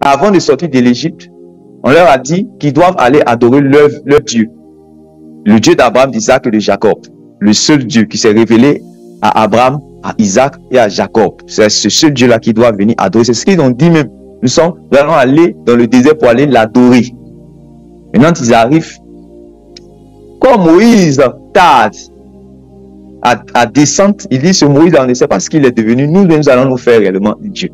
avant de sortir de l'Égypte, on leur a dit qu'ils doivent aller adorer leur Dieu. Le Dieu d'Abraham, d'Isaac et de Jacob. Le seul Dieu qui s'est révélé à Abraham, à Isaac et à Jacob. C'est ce seul Dieu-là qui doit venir adorer. C'est ce qu'ils ont dit même. Nous allons aller dans le désert pour aller l'adorer. Maintenant, ils arrivent. Quand Moïse tarde à descendre, il dit, ce Moïse, on ne sait pas ce qu'il est devenu. Nous allons nous faire réellement Dieu.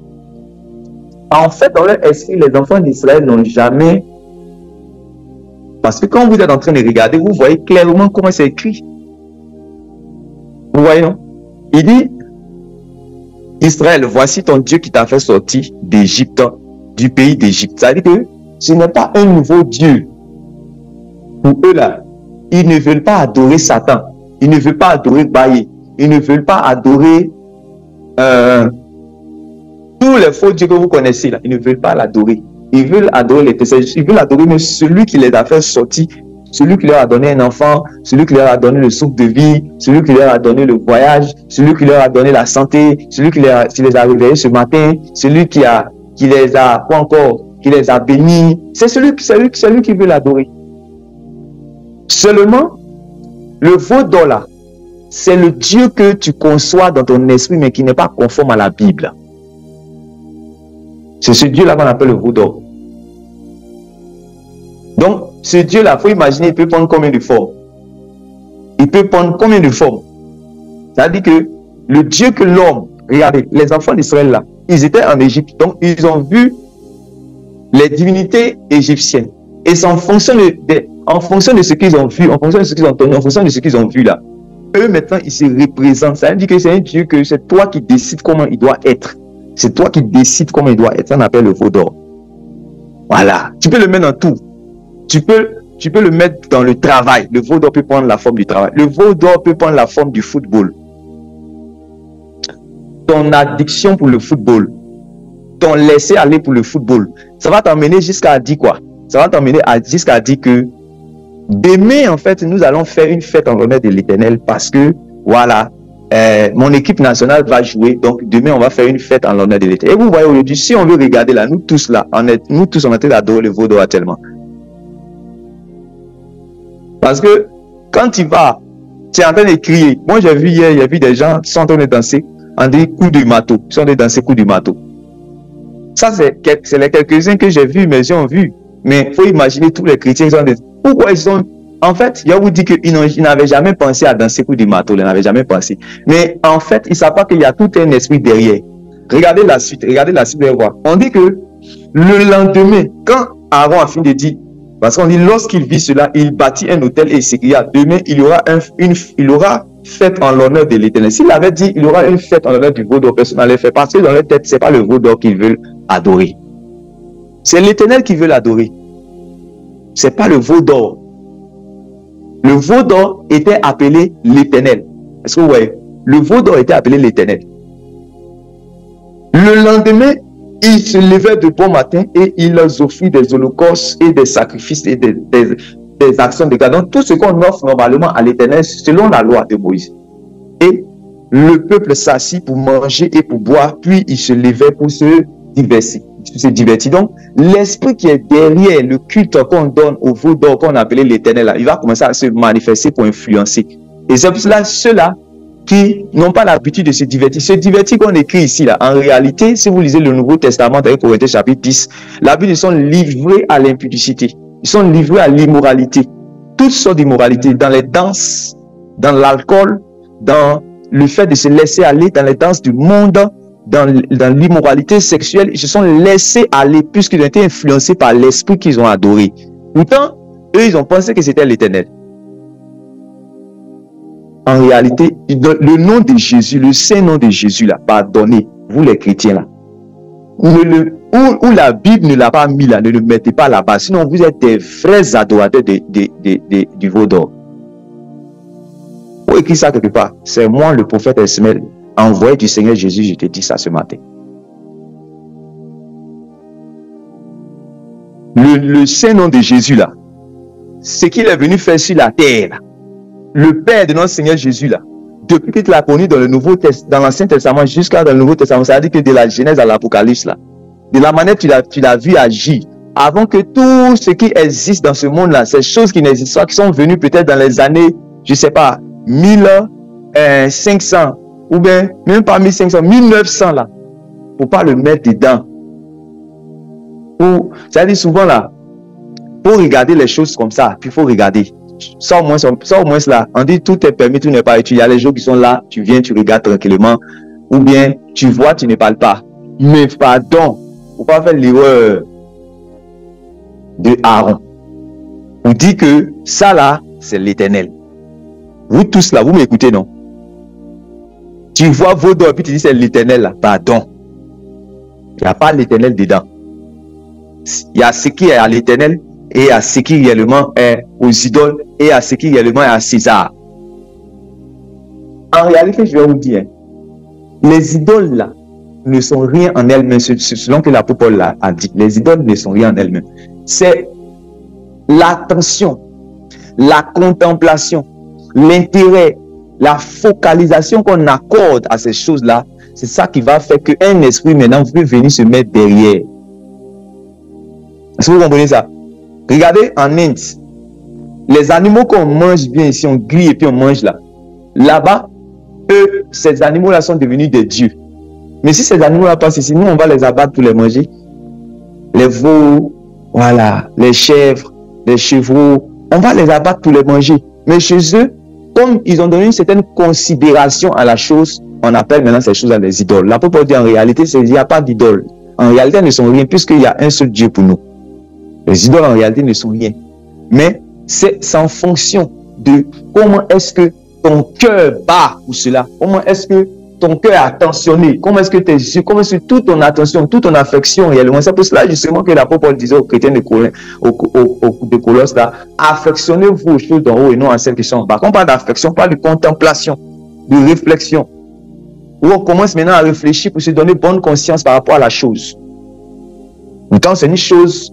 En fait, dans leur esprit, les enfants d'Israël n'ont jamais... Parce que quand vous êtes en train de regarder, vous voyez clairement comment c'est écrit. Vous voyez, non? Il dit, Israël, voici ton Dieu qui t'a fait sortir d'Égypte, du pays d'Égypte. Ça veut dire que ce n'est pas un nouveau Dieu. Pour eux là, ils ne veulent pas adorer Satan. Ils ne veulent pas adorer Baïe. Ils ne veulent pas adorer tous les faux dieux que vous connaissez là. Ils ne veulent pas l'adorer. Ils veulent adorer l'éternel. Ils veulent adorer mais celui qui les a fait sortir, celui qui leur a donné un enfant, celui qui leur a donné le souffle de vie, celui qui leur a donné le voyage, celui qui leur a donné la santé, celui qui les a réveillés ce matin, celui qui les a, quoi encore, qui les a bénis. C'est celui qui veut l'adorer. Seulement, le veau d'or là, c'est le Dieu que tu conçois dans ton esprit, mais qui n'est pas conforme à la Bible. C'est ce Dieu-là qu'on appelle le veau d'or. Donc, ce Dieu-là, il faut imaginer, il peut prendre combien de formes? Il peut prendre combien de formes? C'est-à-dire que le Dieu que l'homme, regardez, les enfants d'Israël là, ils étaient en Égypte, donc ils ont vu les divinités égyptiennes. Et c'est en fonction de ce qu'ils ont vu, en fonction de ce qu'ils ont entendu, en fonction de ce qu'ils ont vu là, eux maintenant ils se représentent. Ça veut dire que c'est un Dieu que c'est toi qui décides comment il doit être. C'est toi qui décides comment il doit être. Ça on appelle le veau d'or. Voilà. Tu peux le mettre dans tout. Tu peux le mettre dans le travail. Le veau d'or peut prendre la forme du travail. Le veau d'or peut prendre la forme du football. Ton addiction pour le football. Ton laisser aller pour le football. Ça va t'emmener jusqu'à dire quoi? Ça va t'emmener jusqu'à dire que demain, en fait, nous allons faire une fête en l'honneur de l'Éternel parce que, voilà, mon équipe nationale va jouer. Donc, demain, on va faire une fête en l'honneur de l'Éternel. Et vous voyez aujourd'hui, si on veut regarder là, nous tous, on est en train d'adorer le veau d'or tellement. Parce que quand tu vas, tu es en train de crier. Moi, j'ai vu hier, il y a vu des gens qui sont en train de danser en des coups de marteau. Ils sont en train de danser coups de marteau. Ça, c'est les quelques-uns que j'ai vus, mes yeux ont vu. Mais il faut imaginer tous les chrétiens qui sont des... Pourquoi ils sont... En fait, il y a vous dit qu'ils n'avaient jamais pensé à danser coups de marteau. Ils n'avaient jamais pensé. Mais en fait, ils ne savent pas qu'il y a tout un esprit derrière. Regardez la suite, vous allez voir. On dit que le lendemain, quand Aaron a fini de dire, parce qu'on dit lorsqu'il vit cela, il bâtit un hôtel et il s'écria, demain il y aura fête en l'honneur de l'Éternel. S'il avait dit il y aura une fête en l'honneur du veau d'or, personne n'allait faire parce que dans leur tête, ce n'est pas le veau d'or qu'ils veulent adorer. C'est l'Éternel qui veut l'adorer. Ce n'est pas le veau d'or. Le veau d'or était appelé l'Éternel. Est-ce que vous voyez? Le veau d'or était appelé l'Éternel. Le lendemain, ils se levaient de bon matin et ils leur offrirent des holocaustes et des sacrifices et des actions de grâce. Donc, tout ce qu'on offre normalement à l'Éternel, selon la loi de Moïse. Et le peuple s'assit pour manger et pour boire, puis ils se levaient pour se divertir. Donc, l'esprit qui est derrière le culte qu'on donne au veau d'or qu'on appelait l'Éternel, il va commencer à se manifester pour influencer. Et c'est pour cela, ceux-là qui n'ont pas l'habitude de se divertir qu'on écrit ici, là, en réalité, si vous lisez le Nouveau Testament, dans Corinthiens chapitre 10, la Bible, ils sont livrés à l'impudicité. Ils sont livrés à l'immoralité. Toutes sortes d'immoralité, dans les danses, dans l'alcool, dans le fait de se laisser aller, dans les danses du monde, dans l'immoralité sexuelle. Ils se sont laissés aller puisqu'ils ont été influencés par l'esprit qu'ils ont adoré. Pourtant, eux, ils ont pensé que c'était l'Éternel. En réalité, le nom de Jésus, le saint nom de Jésus, là, pardonnez, vous les chrétiens, là, où la Bible ne l'a pas mis là, ne le mettez pas là-bas. Sinon, vous êtes des vrais adorateurs du veau d'or. Vous écrivez ça quelque part. C'est moi, le prophète Ismaël, envoyé du Seigneur Jésus, je te dis ça ce matin. Le saint nom de Jésus, là, ce qu'il est venu faire sur la terre, là, le Père de notre Seigneur Jésus, là, depuis qu'il l'a connu dans l'Ancien Testament jusqu'à dans le Nouveau Testament, c'est-à-dire que de la Genèse à l'Apocalypse, là, de la manière que tu l'as vu agir, avant que tout ce qui existe dans ce monde-là, ces choses qui n'existent pas, qui sont venues peut-être dans les années, je ne sais pas, 1500, ou bien même pas 1500, 1900 là, il ne faut pas le mettre dedans. C'est-à-dire souvent là, pour regarder les choses comme ça, puis il faut regarder. Ça au moins là, on dit tout est permis, tout n'est pas utile. Il y a les gens qui sont là, tu viens, tu regardes tranquillement, ou bien tu vois, tu ne parles pas. Mais pardon, il ne faut pas faire l'erreur de Aaron. On dit que ça là, c'est l'Éternel. Vous tous là, vous m'écoutez, non? Tu vois vos dents, puis tu dis c'est l'Éternel là. Pardon. Il n'y a pas l'Éternel dedans. Il y a ce qui est à l'Éternel et à ce qui réellement est aux idoles et à ce qui réellement est à César. En réalité, je vais vous dire, les idoles là ne sont rien en elles-mêmes, selon que l'apôtre Paul a dit. Les idoles ne sont rien en elles-mêmes. C'est l'attention, la contemplation, l'intérêt, la focalisation qu'on accorde à ces choses-là. C'est ça qui va faire qu'un esprit maintenant peut venir se mettre derrière. Est-ce que vous comprenez ça? Regardez en Inde, les animaux qu'on mange bien ici, on grille et puis on mange là. Là-bas, eux, ces animaux-là sont devenus des dieux. Mais si ces animaux-là passent ici, nous, on va les abattre pour les manger. Les veaux, voilà, les chèvres, les chevreaux, on va les abattre pour les manger. Mais chez eux, comme ils ont donné une certaine considération à la chose, on appelle maintenant ces choses des idoles. L'apôtre Paul dit en réalité, il n'y a pas d'idoles. En réalité, elles ne sont rien, puisqu'il y a un seul Dieu pour nous. Les idoles en réalité ne sont rien. Mais c'est en fonction de comment est-ce que ton cœur bat pour cela. Comment est-ce que ton cœur est attentionné. Comment est-ce que tes yeux, comment est-ce que toute ton attention, toute ton affection réellement. C'est pour cela justement que l'apôtre Paul disait aux chrétiens de Colosse là, affectionnez-vous aux choses d'en haut et non à celles qui sont en bas. Quand on parle d'affection, on parle de contemplation, de réflexion. Où on commence maintenant à réfléchir pour se donner bonne conscience par rapport à la chose. Quand c'est une chose,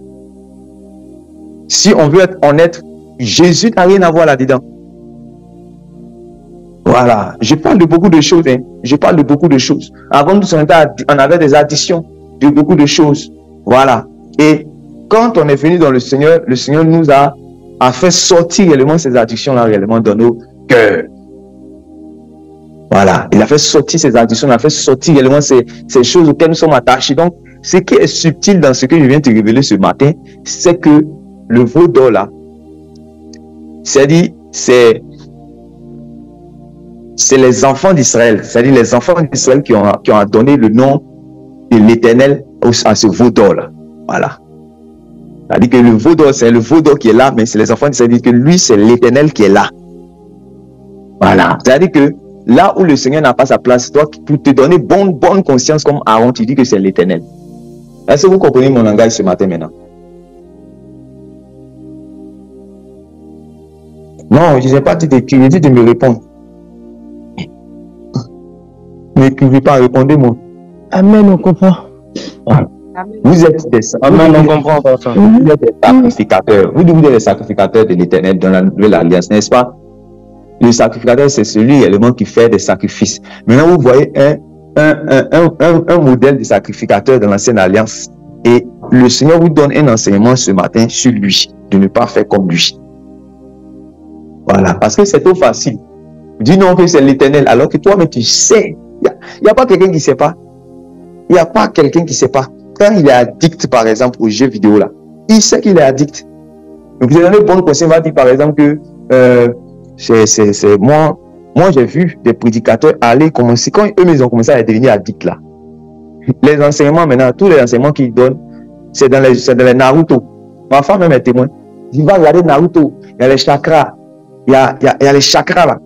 si on veut être honnête, Jésus n'a rien à voir là-dedans. Voilà, je parle de beaucoup de choses. Hein. Je parle de beaucoup de choses. Avant nous, on avait des additions de beaucoup de choses. Voilà. Et quand on est venu dans le Seigneur nous a fait sortir réellement ces addictions-là réellement dans nos cœurs. Voilà. Il a fait sortir ces addictions, il a fait sortir réellement ces choses auxquelles nous sommes attachés. Donc, ce qui est subtil dans ce que je viens de te révéler ce matin, c'est que le veau d'or là, c'est-à-dire, c'est les enfants d'Israël, c'est-à-dire les enfants d'Israël qui ont donné le nom de l'Éternel à ce veau d'or là. Voilà. C'est-à-dire que le veau d'or, c'est le veau d'or qui est là, mais c'est les enfants d'Israël, que lui, c'est l'Éternel qui est là. Voilà. C'est-à-dire que là où le Seigneur n'a pas sa place, toi, pour te donner bonne conscience comme Aaron, tu dis que c'est l'Éternel. Est-ce que vous comprenez mon langage ce matin maintenant? Non, je n'ai pas dit d'écrire, j'ai dit de me répondre. N'écrivez pas, répondez-moi. Amen, on comprend. Voilà. Vous êtes des sacrificateurs. Vous êtes des sacrificateurs de l'Éternel dans la nouvelle alliance, n'est-ce pas? Le sacrificateur, c'est celui également qui fait des sacrifices. Maintenant, vous voyez un modèle de sacrificateur dans l'ancienne alliance. Et le Seigneur vous donne un enseignement ce matin sur lui, de ne pas faire comme lui. Voilà, parce que c'est trop facile. Dis non que c'est l'Éternel, alors que toi-même tu sais. Il n'y a pas quelqu'un qui ne sait pas. Il n'y a pas quelqu'un qui ne sait pas. Quand il est addict, par exemple, aux jeux vidéo, là, il sait qu'il est addict. Donc, vous avez bonne conseil, on va dire, par exemple, que moi, j'ai vu des prédicateurs aller commencer, quand eux, ils ont commencé à devenir addicts, là. Les enseignements, maintenant, tous les enseignements qu'ils donnent, c'est dans les Naruto. Ma femme même est témoin. Il va regarder Naruto, il y a les chakras. Il y a les chakras, là.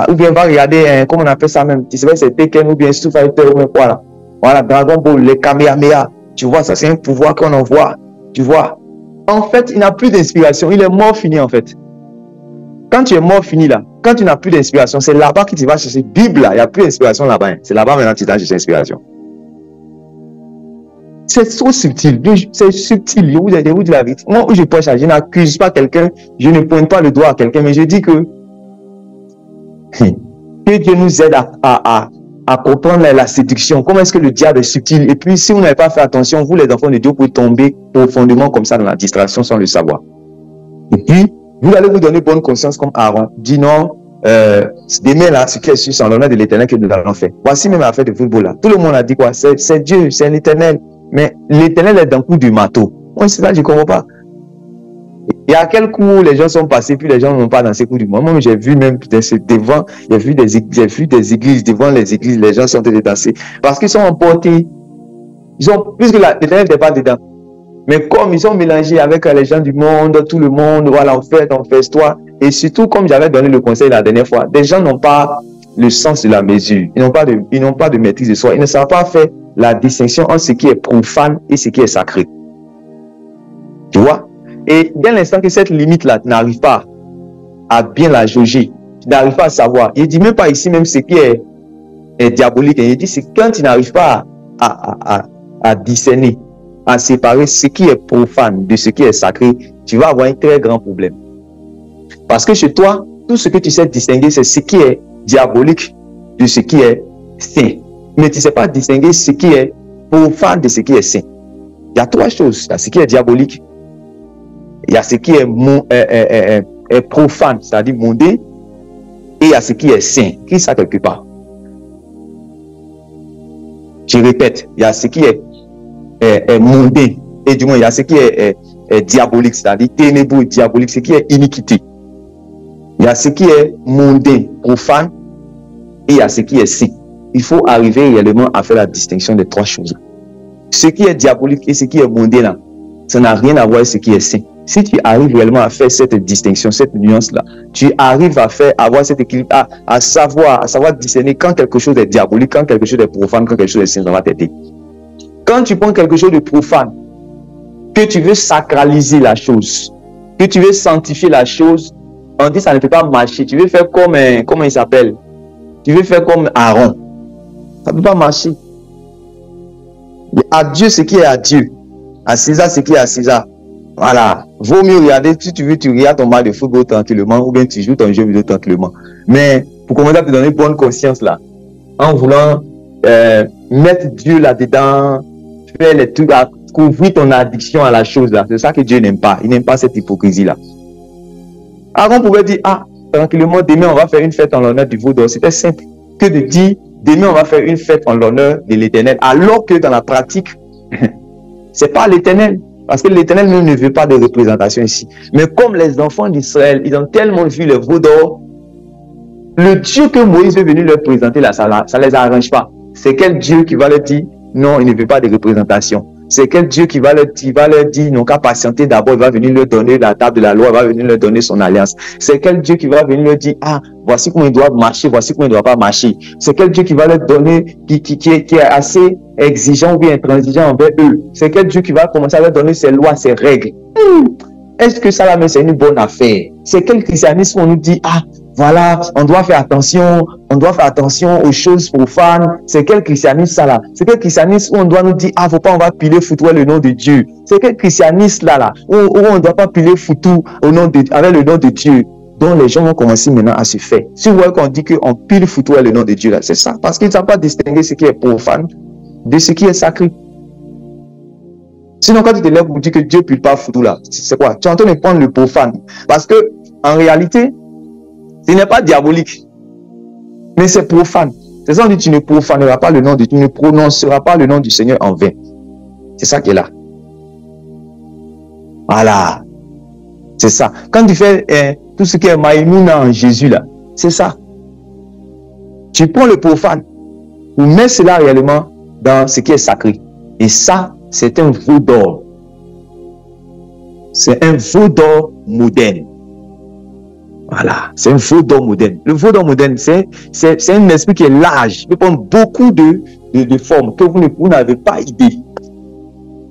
Ou bien, va regarder, comment on appelle ça même, tu sais, c'est Tekken ou bien Street Fighter ou bien quoi, là. Voilà, Dragon Ball, les Kamehameha. Tu vois, ça c'est un pouvoir qu'on envoie. Tu vois. En fait, il n'a plus d'inspiration. Il est mort fini, en fait. Quand tu es mort fini, là, quand tu n'as plus d'inspiration, c'est là-bas que tu vas chercher. Bible, là, il n'y a plus d'inspiration là-bas. Hein. C'est là-bas maintenant que tu vas chercher l'inspiration. C'est trop subtil. C'est subtil. Je vous dis la vérité. Moi, où je prêche, je n'accuse pas quelqu'un. Je ne pointe pas le doigt à quelqu'un, mais je dis que Dieu nous aide à à comprendre la séduction, comment est-ce que le diable est subtil. Et puis, si vous n'avez pas fait attention, vous, les enfants de Dieu, vous pouvez tomber profondément comme ça dans la distraction sans le savoir. Et puis, vous allez vous donner bonne conscience comme Aaron. Dis non, demain là, ce qui est sûr, c'est en l'honneur de l'Éternel que nous l'avons fait. Voici même l'affaire de football là. Tout le monde a dit quoi? C'est Dieu, c'est l'Éternel. Mais l'Éternel est dans le coup du marteau. Moi, c'est ça, je ne comprends pas. Et à quel coup les gens sont passés, puis les gens n'ont pas dansé coup du monde. Moi, j'ai vu même devant, j'ai vu des églises, devant les églises, les gens sont en train de danser. Parce qu'ils sont emportés. Puisque l'Éternel n'était pas dedans. Mais comme ils sont mélangés avec les gens du monde, tout le monde, voilà, on fait toi. Et surtout, comme j'avais donné le conseil la dernière fois, des gens n'ont pas le sens de la mesure. Ils n'ont pas de maîtrise de soi. Ils ne savent pas faire la distinction entre ce qui est profane et ce qui est sacré. Tu vois? Et dès l'instant que cette limite-là n'arrive pas à bien la jauger, tu n'arrives pas à savoir. Il dit même pas ici même ce qui est diabolique. Il dit c'est quand tu n'arrives pas à discerner, à séparer ce qui est profane de ce qui est sacré, tu vas avoir un très grand problème. Parce que chez toi, tout ce que tu sais distinguer, c'est ce qui est diabolique de ce qui est saint. Mais tu ne sais pas distinguer ce qui est profane de ce qui est saint. Il y a trois choses. Il y a ce qui est diabolique, il y a ce qui est profane, c'est-à-dire mondain, et il y a ce qui est saint. Qui ça quelque part? Je répète, il y a ce qui est mondain, et du moins il y a ce qui est diabolique, c'est-à-dire ténébreux, diabolique, ce qui est iniquité. Il y a ce qui est mondain, profane, et il y a ce qui est saint. Il faut arriver réellement à faire la distinction des trois choses. Ce qui est diabolique et ce qui est mondain là, ça n'a rien à voir avec ce qui est saint. Si tu arrives réellement à faire cette distinction, cette nuance-là, tu arrives à avoir cet équilibre, à savoir discerner quand quelque chose est diabolique, quand quelque chose est profane, quand quelque chose est saint, ça va t'aider. Quand tu prends quelque chose de profane, que tu veux sacraliser la chose, que tu veux sanctifier la chose, on dit ça ne peut pas marcher. Tu veux faire comme, comment il s'appelle? Tu veux faire comme Aaron. Ça ne peut pas marcher. À Dieu ce qui est à Dieu. À César ce qui est à César. Voilà. Vaut mieux regarder, si tu veux, tu regardes ton match de football tranquillement ou bien tu joues ton jeu vidéo tranquillement. Mais pour commencer à te donner bonne conscience là, en voulant mettre Dieu là-dedans, faire les trucs, à couvrir ton addiction à la chose là. C'est ça que Dieu n'aime pas. Il n'aime pas cette hypocrisie là. Aaron pouvait dire, ah, tranquillement, demain on va faire une fête en l'honneur du veau d'or. C'était simple que de dire, demain on va faire une fête en l'honneur de l'Éternel, alors que dans la pratique, c'est pas l'Éternel. Parce que l'Éternel même ne veut pas de représentation ici. Mais comme les enfants d'Israël, ils ont tellement vu le veau d'or, le Dieu que Moïse est venu leur présenter là, ça les arrange pas. C'est quel Dieu qui va leur dire, non, il ne veut pas de représentation. C'est quel Dieu qui va leur dire, non, qu'à patienter d'abord, il va venir leur donner la table de la loi, il va venir leur donner son alliance. C'est quel Dieu qui va venir leur dire, ah, voici comment ils doivent marcher, voici comment ils ne doivent pas marcher. C'est quel Dieu qui va leur donner, qui est assez exigeant ou bien intransigeant envers eux. C'est quel Dieu qui va commencer à leur donner ses lois, ses règles. Est-ce que ça là, c'est une bonne affaire? C'est quel christianisme on nous dit, ah, voilà, on doit faire attention aux choses profanes. C'est quel christianisme ça là? C'est quel christianisme où on doit nous dire, ah, faut pas, on va piler foutu le nom de Dieu? C'est quel christianisme là, où on ne doit pas piler foutu avec le nom de Dieu? Donc les gens vont commencer maintenant à se faire. Si vous voyez qu'on dit qu'on pile foutu le nom de Dieu là, c'est ça. Parce qu'ils ne savent pas distinguer ce qui est profane de ce qui est sacré. Sinon, quand tu te lèves pour dire que Dieu ne pile pas foutu là, c'est quoi? Tu es en train de prendre le profane. Parce que, en réalité, ce n'est pas diabolique, mais c'est profane. C'est ça, on dit, tu ne profaneras pas le nom de Dieu, tu ne prononceras pas le nom du Seigneur en vain. C'est ça qui est là. Voilà. C'est ça. Quand tu fais tout ce qui est maïmouna en Jésus là, c'est ça. Tu prends le profane ou mets cela réellement dans ce qui est sacré. Et ça, c'est un veau d'or. C'est un veau d'or moderne. Voilà, c'est un veau d'or moderne. Le veau d'or moderne, c'est un esprit qui est large. Il peut prendre beaucoup de formes que vous n'avez pas idée.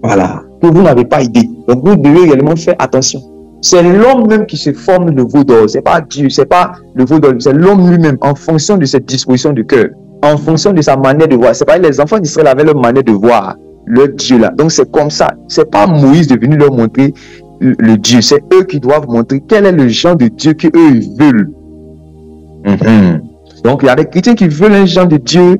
Voilà, que vous n'avez pas idée. Donc vous devez également faire attention. C'est l'homme même qui se forme le veau d'or. C'est pas Dieu, c'est pas le veau d'or. C'est l'homme lui-même en fonction de cette disposition du cœur, en fonction de sa manière de voir. C'est pas les enfants d'Israël avaient leur manière de voir le Dieu là. Donc c'est comme ça. C'est pas Moïse de venir leur montrer le Dieu, c'est eux qui doivent montrer quel est le genre de Dieu qu'eux ils veulent. Donc il y a des chrétiens qui veulent un genre de Dieu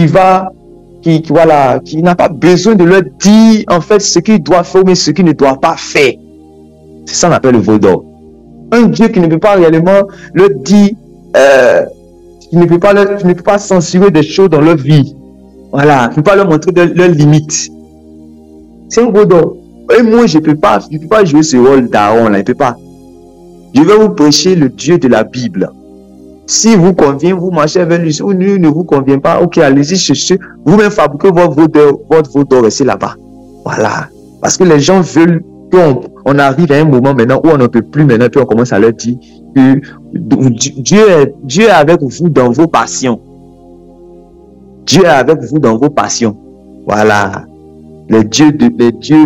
voilà, qui n'a pas besoin de leur dire en fait ce qu'il doit faire, mais ce qu'il ne doit pas faire. C'est ça qu'on appelle le veau d'or. Un Dieu qui ne peut pas réellement leur dire, qui ne peut pas censurer des choses dans leur vie. Voilà, qui ne peut pas leur montrer leurs limites. C'est un veau d'or. Et moi, je ne peux pas jouer ce rôle d'Aaron là, je ne peux pas. Je vais vous prêcher le Dieu de la Bible. Si vous convient, vous marchez avec lui. Si vous ne vous convient pas, ok, allez-y chercher. Vous-même fabriquez votre veau d'or ici là-bas. Voilà. Parce que les gens veulent qu'on arrive à un moment maintenant où on ne peut plus maintenant, puis on commence à leur dire que Dieu est avec vous dans vos passions. Dieu est avec vous dans vos passions. Voilà. Les dieux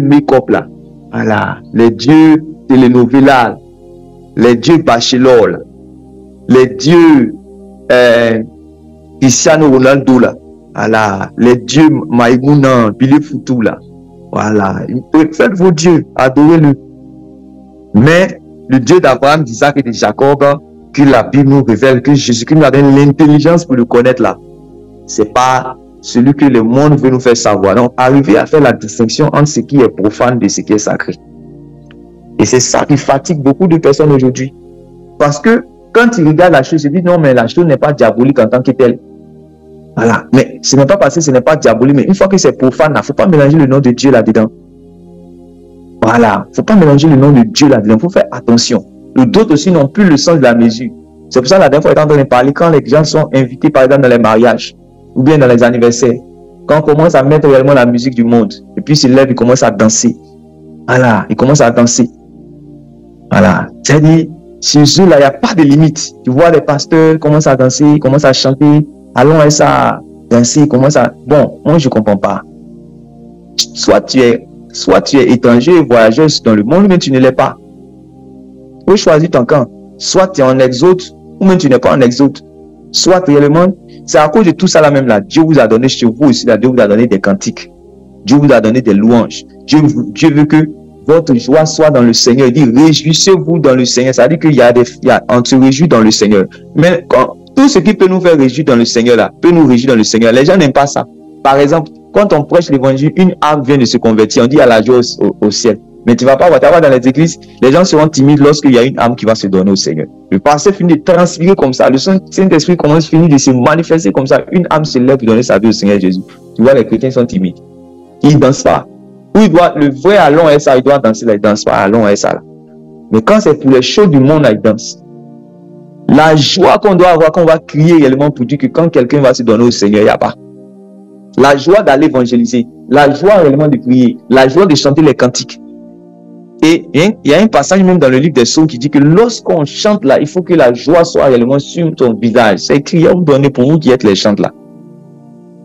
make-up là. Voilà. Les dieux telenovela. Les dieux bachelor là. Les dieux Cristiano Ronaldo là. Voilà. Les dieux Maïmouna, Billy Foutou là. Voilà. Faites vos dieux, adorez-le. Mais le Dieu d'Abraham, d'Isaac et de Jacob, que la Bible nous révèle, que Jésus-Christ nous a donné l'intelligence pour le connaître là, c'est pas celui que le monde veut nous faire savoir. Donc, arriver à faire la distinction entre ce qui est profane et ce qui est sacré. Et c'est ça qui fatigue beaucoup de personnes aujourd'hui. Parce que quand ils regardent la chose, ils disent non, mais la chose n'est pas diabolique en tant que telle. Voilà. Mais ce n'est pas parce que ce n'est pas diabolique, mais une fois que c'est profane, il ne faut pas mélanger le nom de Dieu là-dedans. Voilà. Il ne faut pas mélanger le nom de Dieu là-dedans. Il faut faire attention. D'autres aussi n'ont plus le sens de la mesure. C'est pour ça que la dernière fois, étant en train de parler, quand les gens sont invités, par exemple, dans les mariages, ou bien dans les anniversaires, quand on commence à mettre réellement la musique du monde, et puis ils se lèvent, ils commencent à danser. Voilà. Ils commencent à danser. Voilà. C'est-à-dire, chez eux, là, il n'y a pas de limite. Tu vois, les pasteurs commencent à danser, commencent à chanter. Allons à ça, danser, commence à... Bon, moi, je ne comprends pas. Soit tu es étranger et voyageur dans le monde, mais tu ne l'es pas. Il faut choisir ton camp. Soit tu es en exode, ou même tu n'es pas en exode. Soit réellement, c'est à cause de tout ça là même là. Dieu vous a donné chez vous aussi, là, Dieu vous a donné des cantiques. Dieu vous a donné des louanges. Dieu veut que votre joie soit dans le Seigneur. Il dit, réjouissez-vous dans le Seigneur. Ça veut dire on se réjouit dans le Seigneur. Mais tout ce qui peut nous faire réjouir dans le Seigneur là, peut nous réjouir dans le Seigneur. Les gens n'aiment pas ça. Par exemple, quand on prêche l'évangile, une âme vient de se convertir, on dit à la joie au ciel. Mais tu vas pas voir, dans les églises, les gens seront timides lorsqu'il y a une âme qui va se donner au Seigneur. Le pasteur finit de transpirer comme ça. Le Saint-Esprit finit de se manifester comme ça. Une âme se lève pour donner sa vie au Seigneur Jésus. Tu vois, les chrétiens sont timides. Ils ne dansent pas. Le vrai allons et ça, il doit danser là, il ne danse pas allons et ça là. Mais quand c'est pour les choses du monde là, il danse. La joie qu'on doit avoir, qu'on va crier réellement pour dire que quand quelqu'un va se donner au Seigneur, il n'y a pas. La joie d'aller évangéliser, la joie réellement de prier, la joie de chanter les cantiques. Et il y a un passage même dans le livre des Psaumes qui dit que lorsqu'on chante là, il faut que la joie soit réellement sur ton visage. C'est écrit, vous donnez pour vous qui êtes les chantes là.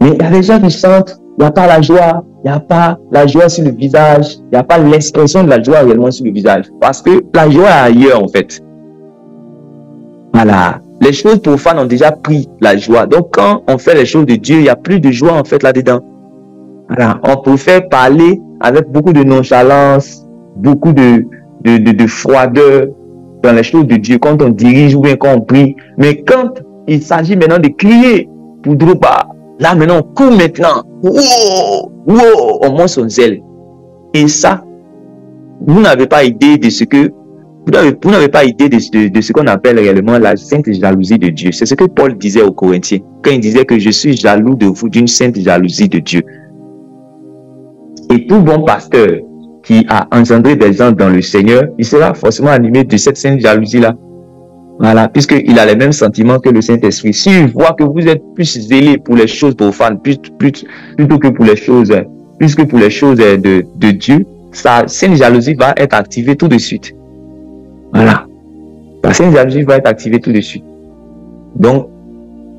Mais il y a des gens qui chantent, il n'y a pas la joie, il n'y a pas la joie sur le visage, il n'y a pas l'expression de la joie réellement sur le visage. Parce que la joie est ailleurs en fait. Voilà. Les choses profanes ont déjà pris la joie. Donc, quand on fait les choses de Dieu, il n'y a plus de joie en fait là-dedans. Voilà. On préfère parler avec beaucoup de nonchalance, beaucoup de froideur dans les choses de Dieu, quand on dirige ou bien quand on prie. Mais quand il s'agit maintenant de crier pour Drouba, là maintenant on court maintenant. On monte son zèle. Et ça, vous n'avez pas idée de ce que vous n'avez pas idée de ce qu'on appelle réellement la sainte jalousie de Dieu. C'est ce que Paul disait aux Corinthiens, quand il disait que je suis jaloux de vous d'une sainte jalousie de Dieu. Et tout bon pasteur qui a engendré des gens dans le Seigneur, il sera forcément animé de cette sainte jalousie-là. Voilà, puisqu'il a les mêmes sentiments que le Saint-Esprit. S'il voit que vous êtes plus zélé pour les choses profanes, plutôt que pour les choses, de Dieu, sa sainte jalousie va être activée tout de suite. Voilà. La sainte jalousie va être activée tout de suite. Donc,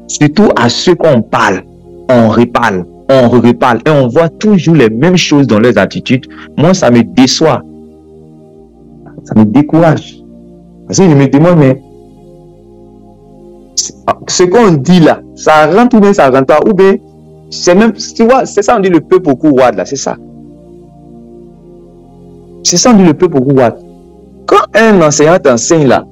surtout à ceux qu'on parle, on reparle, et on voit toujours les mêmes choses dans leurs attitudes. Moi, ça me déçoit. Ça me décourage. Parce que je me demande, mais ce qu'on dit là, ça rentre ou bien ça rentre pas, ou bien c'est même, tu vois, c'est ça on dit le peuple au couloir là, c'est ça. C'est ça on dit le peuple au couloir. Quand un enseignant t'enseigne là,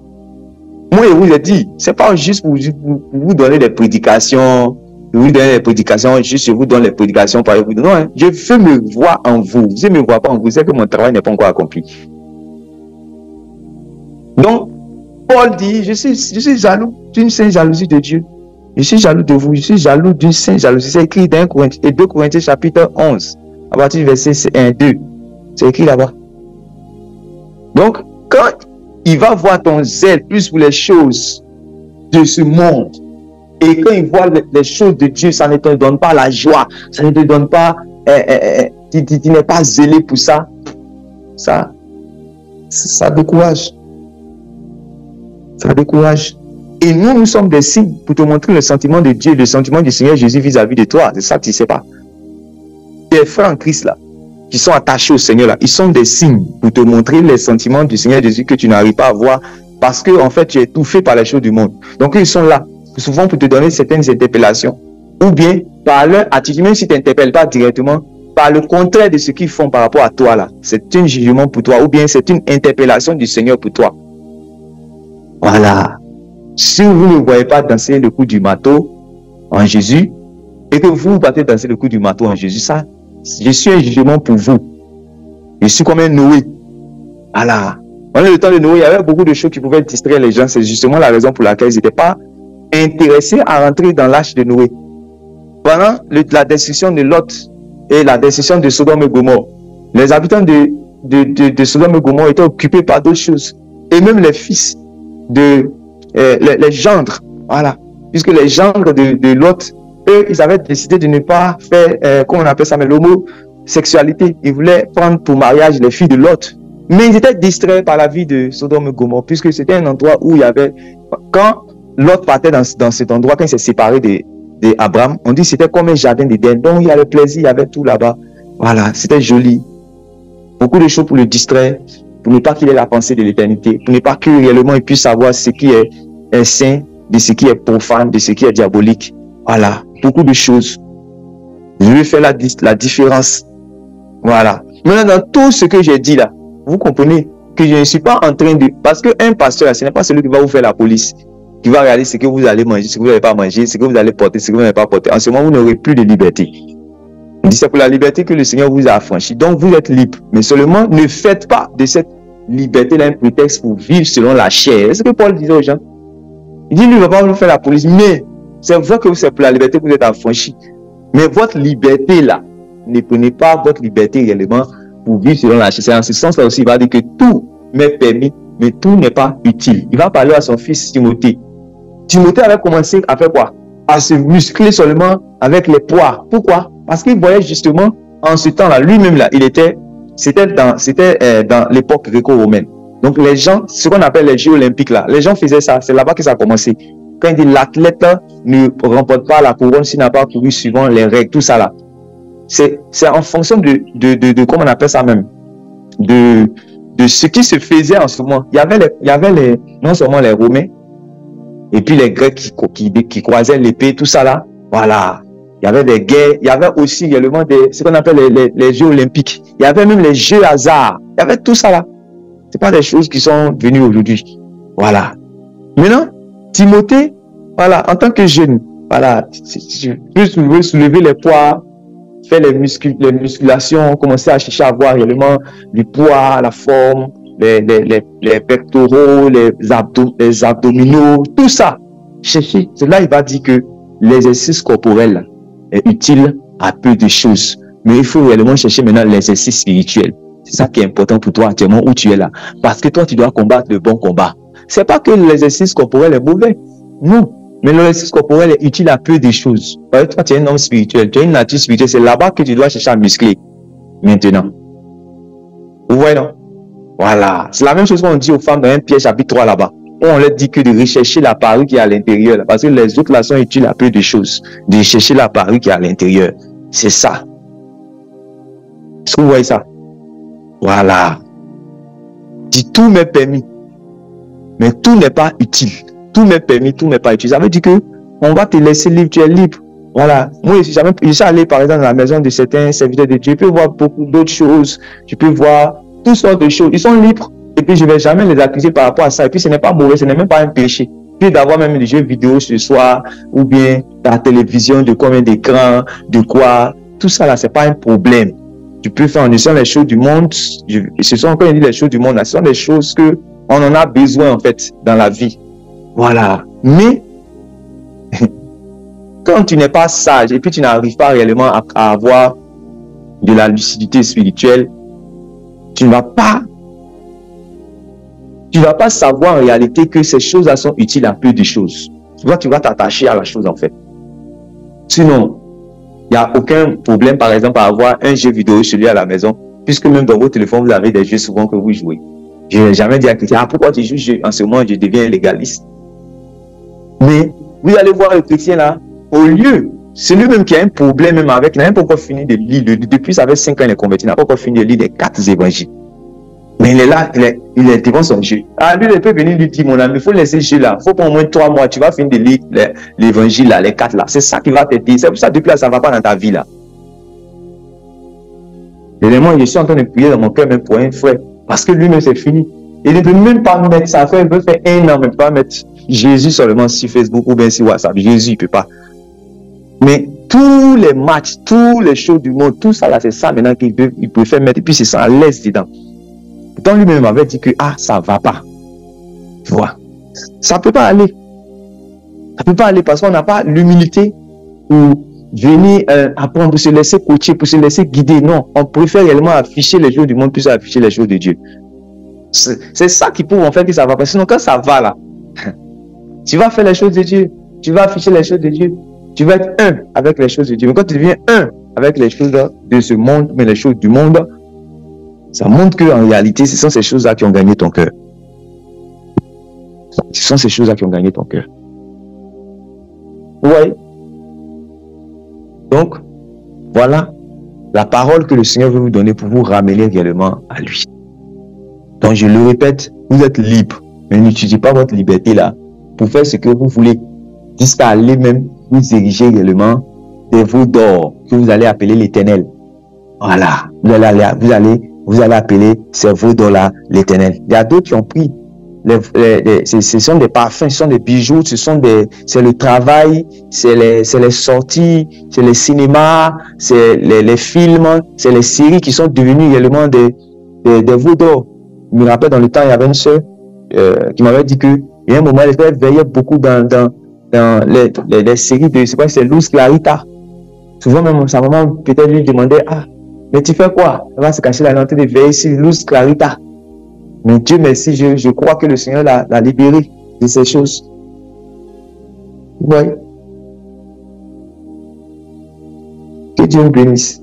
moi je vous ai dit, c'est pas juste pour vous donner des prédications, vous donne les prédications, juste je vous donne les prédications par vous. Non, hein, je veux me voir en vous. Si je ne me vois pas en vous, c'est que mon travail n'est pas encore accompli. Donc, Paul dit, je suis jaloux d'une sainte jalousie de Dieu. Je suis jaloux de vous, je suis jaloux d'une sainte jalousie. C'est écrit dans 2 Corinthiens chapitre 11, à partir du verset 1, 2. C'est écrit là-bas. Donc, quand il va voir ton zèle plus pour les choses de ce monde, et quand il voit les choses de Dieu, ça ne te donne pas la joie, ça ne te donne pas, tu n'es pas zélé pour ça, ça décourage. Ça décourage. Et nous sommes des signes pour te montrer le sentiment de Dieu, le sentiment du Seigneur Jésus vis-à-vis de toi. C'est ça que tu ne sais pas. Tes frères en Christ là, qui sont attachés au Seigneur là, ils sont des signes pour te montrer les sentiments du Seigneur Jésus que tu n'arrives pas à voir parce que en fait tu es étouffé par les choses du monde. Donc ils sont là, souvent pour te donner certaines interpellations. Ou bien par leur attitude, même si tu n'interpelles pas directement, par le contraire de ce qu'ils font par rapport à toi là. C'est un jugement pour toi, ou bien c'est une interpellation du Seigneur pour toi. Voilà. Si vous ne voyez pas danser le coup du marteau en Jésus, et que vous partez danser le coup du marteau en Jésus, ça, je suis un jugement pour vous. Je suis comme un Noé. Voilà. Pendant le temps de Noé, il y avait beaucoup de choses qui pouvaient distraire les gens. C'est justement la raison pour laquelle ils n'étaient pas intéressés à rentrer dans l'âge de Noé. Pendant la destruction de Lot et la destruction de Sodome et Gomorrhe, les habitants de Sodome et Gomorrhe étaient occupés par d'autres choses. Et même les fils les gendres, voilà, puisque les gendres de Lot, eux, ils avaient décidé de ne pas faire, comment on appelle ça, mais l'homosexualité. Ils voulaient prendre pour mariage les filles de Lot. Mais ils étaient distraits par la vie de Sodome et Gomorrhe, puisque c'était un endroit où il y avait, quand Lot partait dans cet endroit, quand il s'est séparé d'Abraham, on dit que c'était comme un jardin d'Éden. Donc il y avait plaisir, il y avait tout là-bas. Voilà, c'était joli. Beaucoup de choses pour le distraire, pour ne pas qu'il ait la pensée de l'éternité, pour ne pas que réellement il puisse savoir ce qui est saint, de ce qui est profane, de ce qui est diabolique. Voilà, beaucoup de choses. Je vais faire la différence. Voilà. Maintenant, dans tout ce que j'ai dit là, vous comprenez que je ne suis pas en train de... Parce qu'un pasteur, ce n'est pas celui qui va vous faire la police, qui va regarder ce que vous allez manger, ce que vous n'allez pas manger, ce que vous allez porter, ce que vous n'allez pas porter. En ce moment, vous n'aurez plus de liberté. C'est pour la liberté que le Seigneur vous a affranchi. Donc, vous êtes libre. Mais seulement, ne faites pas de cette liberté-là un prétexte pour vivre selon la chair. C'est ce que Paul disait aux gens. Il dit, lui, il ne va pas vous faire la police. Mais, c'est vrai que c'est pour la liberté que vous êtes affranchi. Mais votre liberté-là, ne prenez pas votre liberté réellement pour vivre selon la chair. C'est en ce sens-là aussi, il va dire que tout m'est permis, mais tout n'est pas utile. Il va parler à son fils Timothée. Timothée avait commencé à faire quoi? À se muscler seulement avec les poids. Pourquoi? Parce qu'il voyait justement, en ce temps-là, lui-même là, c'était dans l'époque gréco-romaine. Donc les gens, ce qu'on appelle les Jeux olympiques là, les gens faisaient ça, c'est là-bas que ça a commencé. Quand il dit l'athlète ne remporte pas la couronne s'il n'a pas couru suivant les règles, tout ça là. C'est en fonction de comment on appelle ça même, de ce qui se faisait en ce moment. Il y avait non seulement les Romains, et puis les Grecs qui croisaient l'épée, tout ça là, voilà. Il y avait des guerres, il y avait aussi également ce qu'on appelle les Jeux olympiques. Il y avait même les Jeux hasard. Il y avait tout ça là. Ce pas des choses qui sont venues aujourd'hui. Voilà. Maintenant, Timothée, voilà, en tant que jeune, voilà, juste soulever les poids, faire les musculations, commencer à chercher à voir réellement du poids, la forme, les pectoraux, les abdominaux, tout ça. Chercher. C'est là il va dire que l'exercice corporel est utile à peu de choses. Mais il faut réellement chercher maintenant l'exercice spirituel. C'est ça qui est important pour toi actuellement où tu es là. Parce que toi, tu dois combattre le bon combat. C'est pas que l'exercice corporel est mauvais. Non. Mais l'exercice corporel est utile à peu de choses. Parce que toi, tu es un homme spirituel. Tu as une nature spirituelle. C'est là-bas que tu dois chercher à muscler. Maintenant. Vous voyez, non? Voilà. C'est la même chose qu'on dit aux femmes dans 1 Pierre chapitre 3 là-bas. On leur dit que de rechercher la parure qui est à l'intérieur. Parce que les autres là sont utiles à peu de choses. De chercher la parure qui est à l'intérieur. C'est ça. Est-ce que vous voyez ça? Voilà. Dit tout m'est permis. Mais tout n'est pas utile. Tout m'est permis, tout n'est pas utile. Ça veut dire que on va te laisser libre, tu es libre. Voilà. Moi, je suis allé par exemple dans la maison de certains serviteurs de Dieu. Je peux voir beaucoup d'autres choses. Je peux voir toutes sortes de choses. Ils sont libres. Et puis je ne vais jamais les accuser par rapport à ça. Et puis ce n'est pas mauvais, ce n'est même pas un péché. que d'avoir même des jeux vidéo ce soir, ou bien la télévision, de combien d'écrans, de quoi, tout ça là, c'est pas un problème. Tu peux faire en essayant les choses du monde, ce sont encore les choses du monde, ce sont des choses que on en a besoin en fait dans la vie. Voilà. Mais quand tu n'es pas sage et puis tu n'arrives pas réellement à avoir de la lucidité spirituelle, tu ne vas pas savoir en réalité que ces choses-là sont utiles à peu de choses. Tu vas t'attacher à la chose en fait. Sinon, il n'y a aucun problème par exemple à avoir un jeu vidéo chez lui à la maison, puisque même dans votre téléphone, vous avez des jeux souvent que vous jouez. Je n'ai jamais dit à quelqu'un, pourquoi tu joues en ce moment, je deviens légaliste. Mais vous allez voir le chrétien là, au lieu, c'est lui-même qui a un problème même avec, il n'a même pas encore fini de lire, depuis ça fait 5 ans il est converti, il n'a pas encore fini de lire les 4 évangiles. Mais il est là, il est devant son jeu. Ah, lui, il peut venir lui dire, mon ami, il faut laisser ce jeu là, il faut pour au moins 3 mois, tu vas finir de lire l'évangile là, les 4 là. C'est ça qui va t'aider. C'est pour ça, depuis là, ça ne va pas dans ta vie là. Évidemment, je suis en train de prier dans mon cœur même pour un frère, parce que lui-même c'est fini. Il ne peut même pas mettre ça, il veut faire 1 an, même pas mettre Jésus seulement sur Facebook ou bien sur WhatsApp. Jésus, il ne peut pas. Mais tous les matchs, tous les shows du monde, tout ça là, c'est ça maintenant qu'il peut faire mettre, et puis c'est ça à l'aise dedans. Pourtant lui-même avait dit que ça va pas. Tu vois, ça peut pas aller. Ça peut pas aller parce qu'on n'a pas l'humilité pour venir apprendre, pour se laisser coacher, pour se laisser guider. Non, on préfère réellement afficher les choses du monde plus afficher les choses de Dieu. C'est ça qui prouve en fait que ça va pas. Sinon quand ça va là, tu vas faire les choses de Dieu, tu vas afficher les choses de Dieu, tu vas être un avec les choses de Dieu. Mais quand tu deviens un avec les choses de ce monde, mais les choses du monde, ça montre qu'en réalité, ce sont ces choses-là qui ont gagné ton cœur. Ce sont ces choses-là qui ont gagné ton cœur. Vous voyez? Donc, voilà la parole que le Seigneur veut vous donner pour vous ramener réellement à lui. Donc, je le répète, vous êtes libre, mais n'utilisez pas votre liberté là pour faire ce que vous voulez, jusqu'à aller même vous ériger réellement des veaux d'or que vous allez appeler l'Éternel. Voilà, vous allez appeler ces veaux d'or là l'Éternel. Il y a d'autres qui ont pris, ce sont des parfums, ce sont des bijoux, c'est le travail, c'est les sorties, c'est les cinémas, c'est les films, c'est les séries qui sont devenues réellement des veaux d'or. Je me rappelle dans le temps, il y avait une soeur qui m'avait dit que il y a un moment, elle veillait beaucoup dans les séries de, je sais pas si c'est Luz Clarita. Souvent même sa maman peut-être lui demandait, mais tu fais quoi? Elle va se cacher là, en train de veiller sur Luz Clarita. Mais Dieu merci, je crois que le Seigneur l'a libéré de ces choses. Oui. Que Dieu nous bénisse.